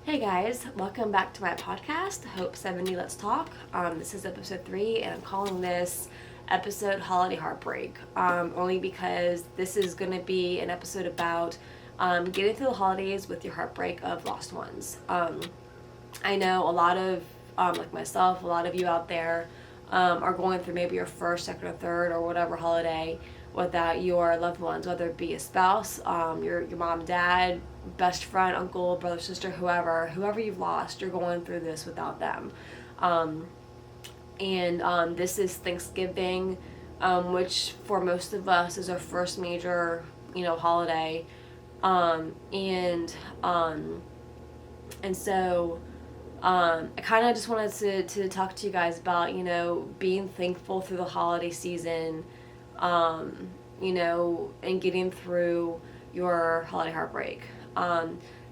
Hey guys, welcome back to my podcast, Hope 70 Let's Talk. This is episode 3, and I'm calling this episode Holiday Heartbreak, only because this is going to be an episode about getting through the holidays with your heartbreak of lost ones. I know a lot of, like myself, a lot of you out there are going through maybe your first, second, or third, or whatever holiday without your loved ones, whether it be a spouse, your mom, dad, best friend, uncle, brother, sister, whoever you've lost, you're going through this without them. And this is Thanksgiving, which for most of us is our first major, holiday. And so I kind of just wanted to talk to you guys about, being thankful through the holiday season, and getting through your holiday heartbreak.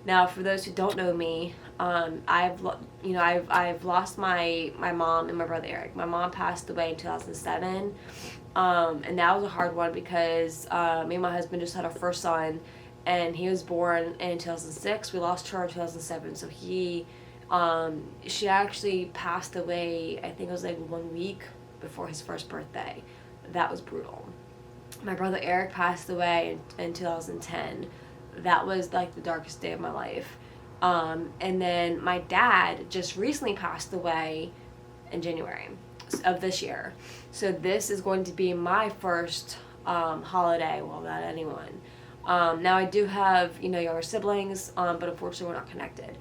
Now, for those who don't know me, I've lost my mom and my brother Eric. My mom passed away in 2007, and that was a hard one because me and my husband just had our first son, and he was born in 2006. We lost her in 2007, so she actually passed away, I think it was like 1 week before his first birthday. That was brutal. My brother Eric passed away in 2010. That was like the darkest day of my life. And then my dad just recently passed away in January of this year. So this is going to be my first holiday, well, not anyone. Now I do have, younger siblings, but unfortunately we're not connected.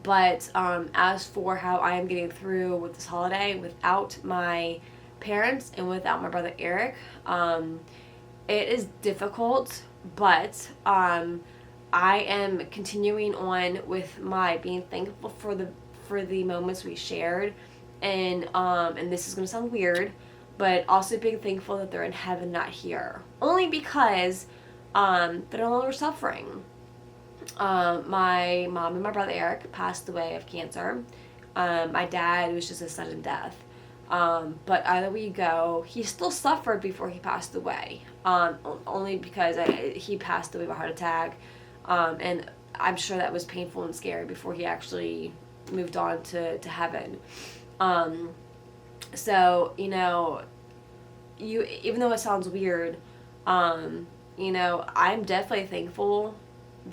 But as for how I am getting through with this holiday without my parents and without my brother Eric, it is difficult, but I am continuing on with my being thankful for the moments we shared, and this is gonna sound weird, but also being thankful that they're in heaven, not here, only because they're no longer suffering. My mom and my brother Eric passed away of cancer. My dad was just a sudden death. But either way you go, he still suffered before he passed away. Only because he passed away by heart attack. And I'm sure that was painful and scary before he actually moved on to heaven. So, even though it sounds weird, I'm definitely thankful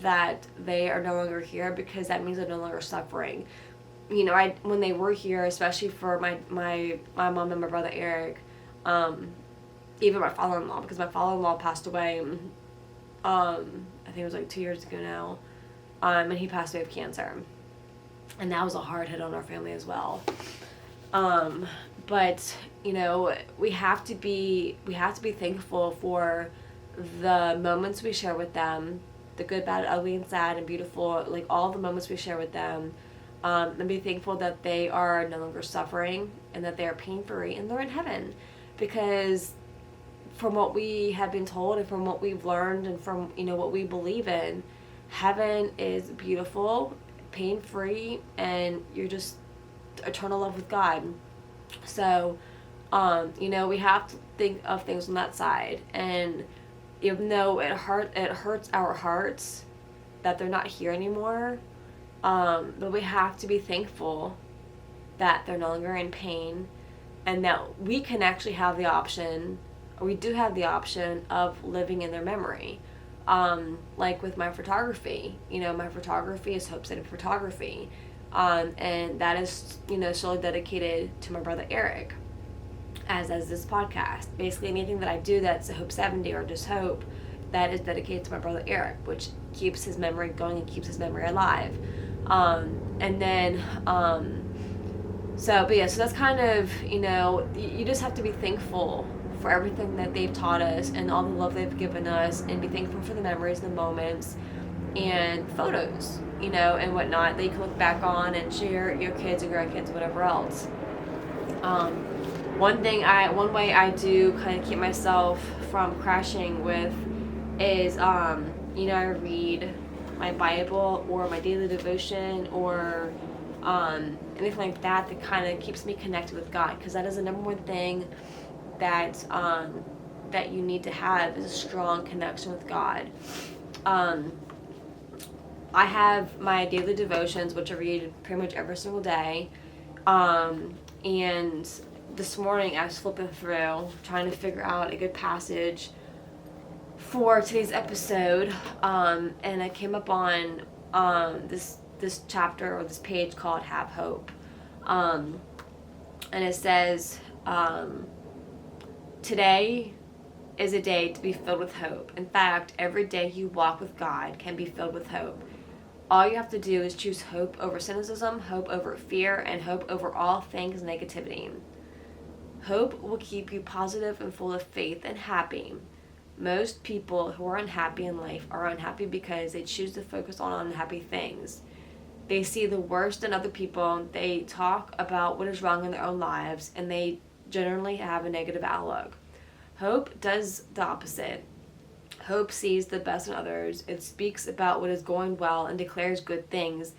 that they are no longer here, because that means they're no longer suffering. When they were here, especially for my mom and my brother Eric, even my father-in-law, because my father-in-law passed away, I think it was like 2 years ago now, and he passed away of cancer, and that was a hard hit on our family as well. But we have to be thankful for the moments we share with them, the good, bad, ugly, and sad, and beautiful, like all the moments we share with them. And be thankful that they are no longer suffering and that they are pain-free and they're in heaven. Because from what we have been told and from what we've learned and from, what we believe in, heaven is beautiful, pain-free, and you're just eternal love with God. So, we have to think of things on that side. And even though it hurts our hearts that they're not here anymore, but we have to be thankful that they're no longer in pain, and that we can actually have the option, or we do have the option of living in their memory. Like with my photography, my photography is Hope City Photography, and that is, solely dedicated to my brother Eric, as this podcast. Basically anything that I do that's a Hope 70 or just Hope, that is dedicated to my brother Eric, which keeps his memory going and keeps his memory alive. So that's kind of, you just have to be thankful for everything that they've taught us and all the love they've given us, and be thankful for the memories and the moments and photos, and whatnot that you can look back on and share your kids and grandkids, whatever else. One way I do kind of keep myself from crashing with is, I read my Bible or my daily devotion or anything like that kind of keeps me connected with God, because that is the number one thing that you need to have, is a strong connection with God. I have my daily devotions, which I read pretty much every single day. And this morning I was flipping through, trying to figure out a good passage for today's episode. And I came up on this chapter or this page called Have Hope. And it says, today is a day to be filled with hope. In fact, every day you walk with God can be filled with hope. All you have to do is choose hope over cynicism, hope over fear, and hope over all things negativity. Hope will keep you positive and full of faith and happy. Most people who are unhappy in life are unhappy because they choose to focus on unhappy things. They see the worst in other people, they talk about what is wrong in their own lives, and they generally have a negative outlook. Hope does the opposite. Hope sees the best in others. It speaks about what is going well and declares good things,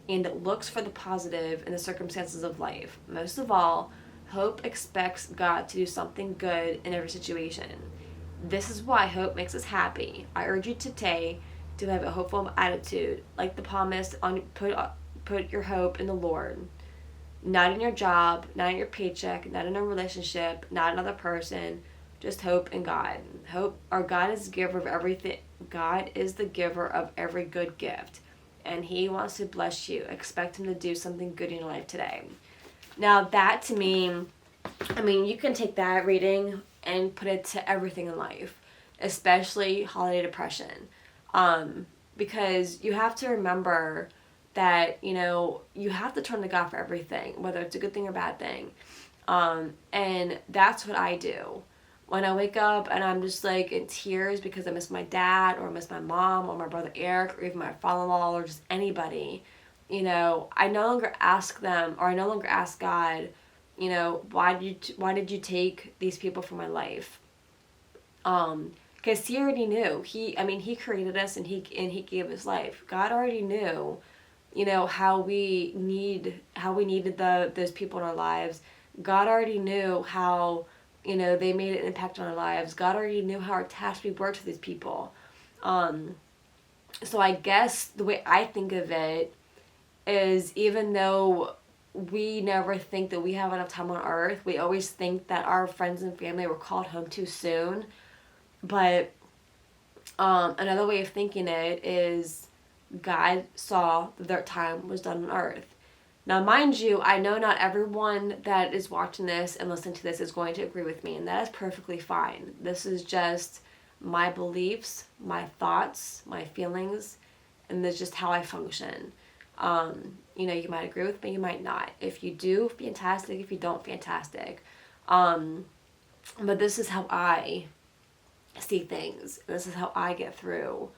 and it looks for the positive in the circumstances of life. Most of all, hope expects God to do something good in every situation. This is why hope makes us happy. I urge you today to have a hopeful attitude, like the psalmist, put your hope in the Lord. Not in your job, not in your paycheck, not in a relationship, not another person. Just hope in God. Hope, our God is the giver of everything. God is the giver of every good gift, and He wants to bless you. Expect Him to do something good in your life today. Now that to me, I mean, you can take that reading and put it to everything in life, especially holiday depression, because you have to remember that, you know, you have to turn to God for everything, whether it's a good thing or bad thing, and that's what I do. When I wake up and I'm just like in tears because I miss my dad or I miss my mom or my brother Eric or even my father-in-law or just anybody, you know, I no longer ask them, or I no longer ask God, you know, why did you take these people from my life? Because He already knew. He created us and he gave us life. God already knew, you know, how we needed those people in our lives. God already knew how, you know, they made an impact on our lives. God already knew how attached we were to these people. So I guess the way I think of it is, even though we never think that we have enough time on earth, we always think that our friends and family were called home too soon. But another way of thinking it is, God saw that their time was done on earth. Now, mind you, I know not everyone that is watching this and listening to this is going to agree with me, and that is perfectly fine. This is just my beliefs, my thoughts, my feelings, and that's just how I function. You know, you might agree with me, you might not. If you do, fantastic. If you don't, fantastic. But this is how I see things. This is how I get through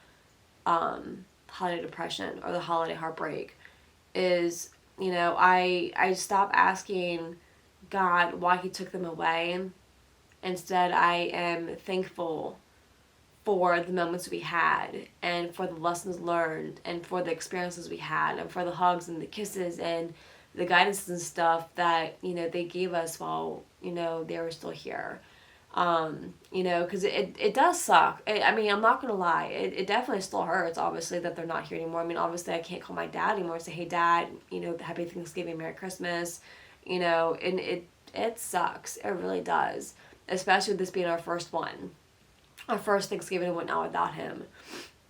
holiday depression or the holiday heartbreak. Is, you know, I stop asking God why He took them away. Instead, I am thankful for the moments we had, and for the lessons learned, and for the experiences we had, and for the hugs and the kisses and the guidance and stuff that, you know, they gave us while, you know, they were still here. You know, because it does suck. I mean, I'm not going to lie. It definitely still hurts, obviously, that they're not here anymore. I mean, obviously, I can't call my dad anymore and say, hey, Dad, you know, Happy Thanksgiving, Merry Christmas, you know, and it sucks. It really does. Especially with this being our first one. Our first Thanksgiving and whatnot without him.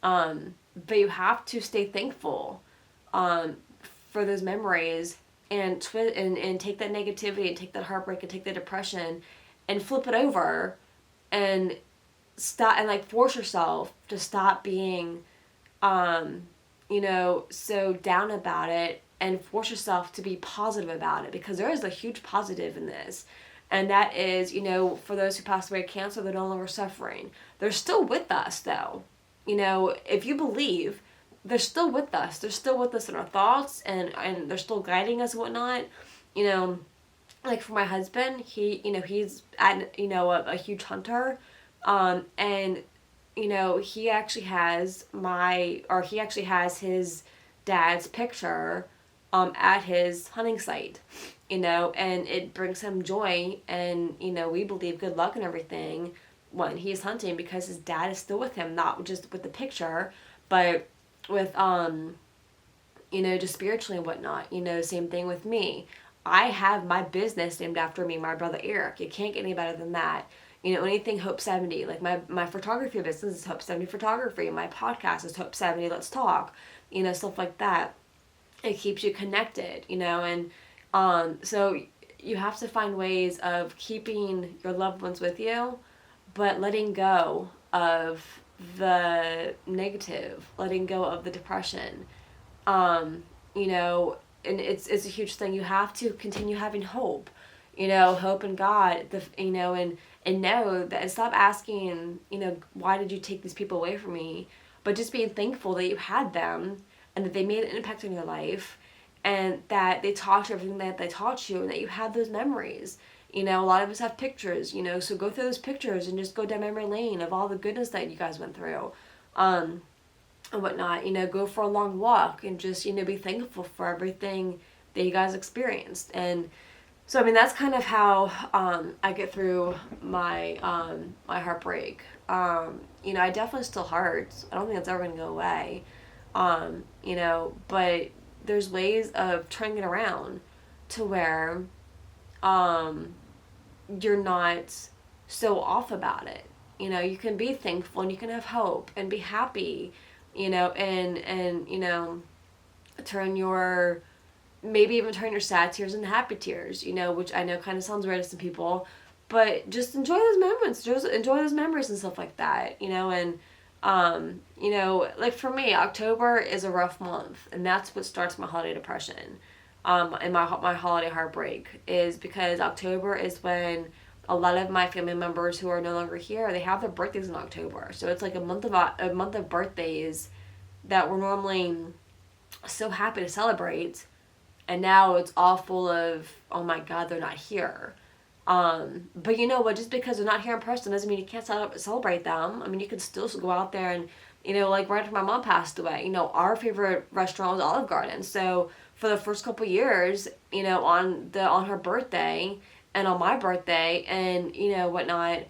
But you have to stay thankful for those memories, and take that negativity and take that heartbreak and take that depression and flip it over and stop, and like force yourself to stop being you know, so down about it, and force yourself to be positive about it, because there is a huge positive in this. And that is, you know, for those who passed away of cancer, they're no longer suffering. They're still with us, though. You know, if you believe, they're still with us. They're still with us in our thoughts, and they're still guiding us and whatnot. You know, like for my husband, he's a huge hunter, and you know, he actually has his dad's picture at his hunting site, you know, and it brings him joy, and you know, we believe good luck and everything when he's hunting, because his dad is still with him, not just with the picture, but just spiritually and whatnot. Same thing with me. I have my business named after me, my brother Eric. You can't get any better than that. Anything Hope 70. Like my photography business is Hope 70 Photography. My podcast is Hope 70 Let's Talk. Stuff like that. It keeps you connected, and so you have to find ways of keeping your loved ones with you, but letting go of the negative, letting go of the depression. um, and it's a huge thing. You have to continue having hope, hope in God, and know that, stop asking, why did you take these people away from me, but just being thankful that you had them and that they made an impact on your life and that they taught you everything that they taught you and that you had those memories. A lot of us have pictures, so go through those pictures and just go down memory lane of all the goodness that you guys went through. And whatnot, go for a long walk and just, be thankful for everything that you guys experienced. And so, that's kind of how I get through my my heartbreak. I definitely still hurt. I don't think it's ever going to go away. But there's ways of turning it around to where you're not so off about it. You can be thankful and you can have hope and be happy, and turn your, maybe even turn your sad tears into happy tears, which I know kind of sounds weird to some people, but just enjoy those moments, just enjoy those memories and stuff like that, and like for me, October is a rough month, and that's what starts my holiday depression, and my holiday heartbreak, is because October is when a lot of my family members who are no longer here, they have their birthdays in October. So it's like a month of birthdays that we're normally so happy to celebrate, and now it's all full of, oh my God, they're not here. But you know what? Just because they're not here in person doesn't mean you can't celebrate them. You can still go out there and, like right after my mom passed away, our favorite restaurant was Olive Garden. So for the first couple years, on her birthday and on my birthday and, whatnot,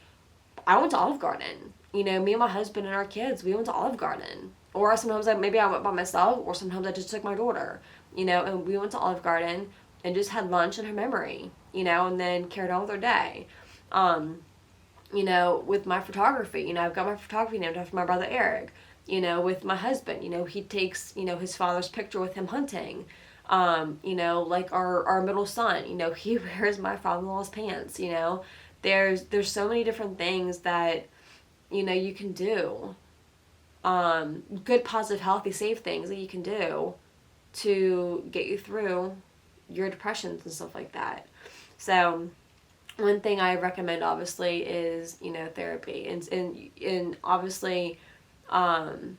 I went to Olive Garden. Me and my husband and our kids, we went to Olive Garden. Or sometimes maybe I went by myself, or sometimes I just took my daughter, and we went to Olive Garden and just had lunch in her memory, and then carried on with our day. With my photography, I've got my photography named after my brother Eric. With my husband, he takes, his father's picture with him hunting. Like our middle son, he wears my father-in-law's pants, there's so many different things that, you can do, good, positive, healthy, safe things that you can do to get you through your depressions and stuff like that. So one thing I recommend obviously is, therapy, and obviously, no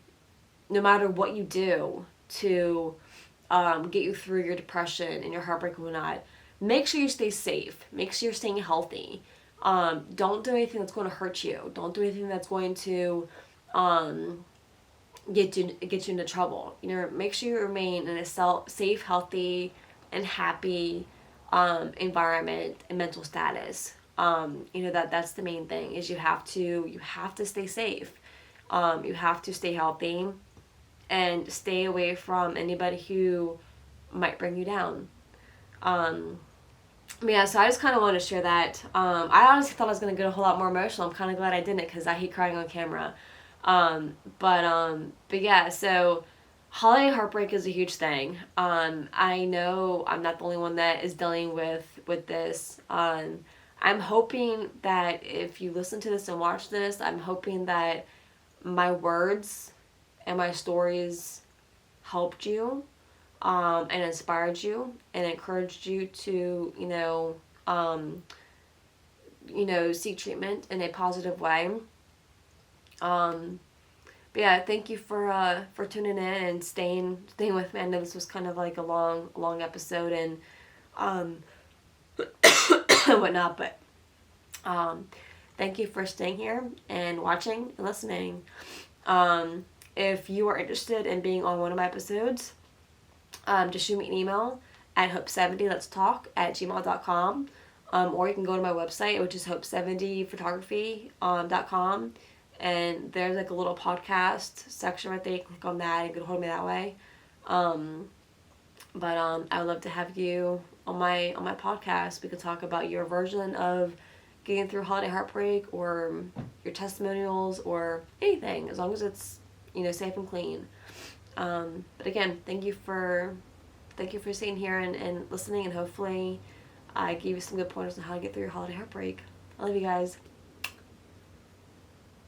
matter what you do to get you through your depression and your heartbreak and whatnot, make sure you stay safe. Make sure you're staying healthy. Don't do anything that's going to hurt you. Don't do anything that's going to get you into trouble. Make sure you remain in a safe, healthy, and happy environment and mental status. That's the main thing, is you have to stay safe. You have to stay healthy and stay away from anybody who might bring you down. So I just kind of wanted to share that. I honestly thought I was going to get a whole lot more emotional. I'm kind of glad I didn't, because I hate crying on camera. But yeah, so holiday heartbreak is a huge thing. I know I'm not the only one that is dealing with this. I'm hoping that if you listen to this and watch this, I'm hoping that my words and my stories helped you, and inspired you and encouraged you to, seek treatment in a positive way. But yeah, thank you for tuning in and staying with me. I know this was kind of like a long episode and whatnot, but thank you for staying here and watching and listening. If you are interested in being on one of my episodes, just shoot me an email at hope70letstalk@gmail.com, or you can go to my website, which is hope70photography.com, and there's like a little podcast section right there. You can click on that and get a hold of me that way. But I would love to have you on my podcast. We could talk about your version of getting through holiday heartbreak, or your testimonials, or anything, as long as it's, safe and clean. But again, thank you for sitting here and listening, and hopefully I gave you some good pointers on how to get through your holiday heartbreak. I love you guys.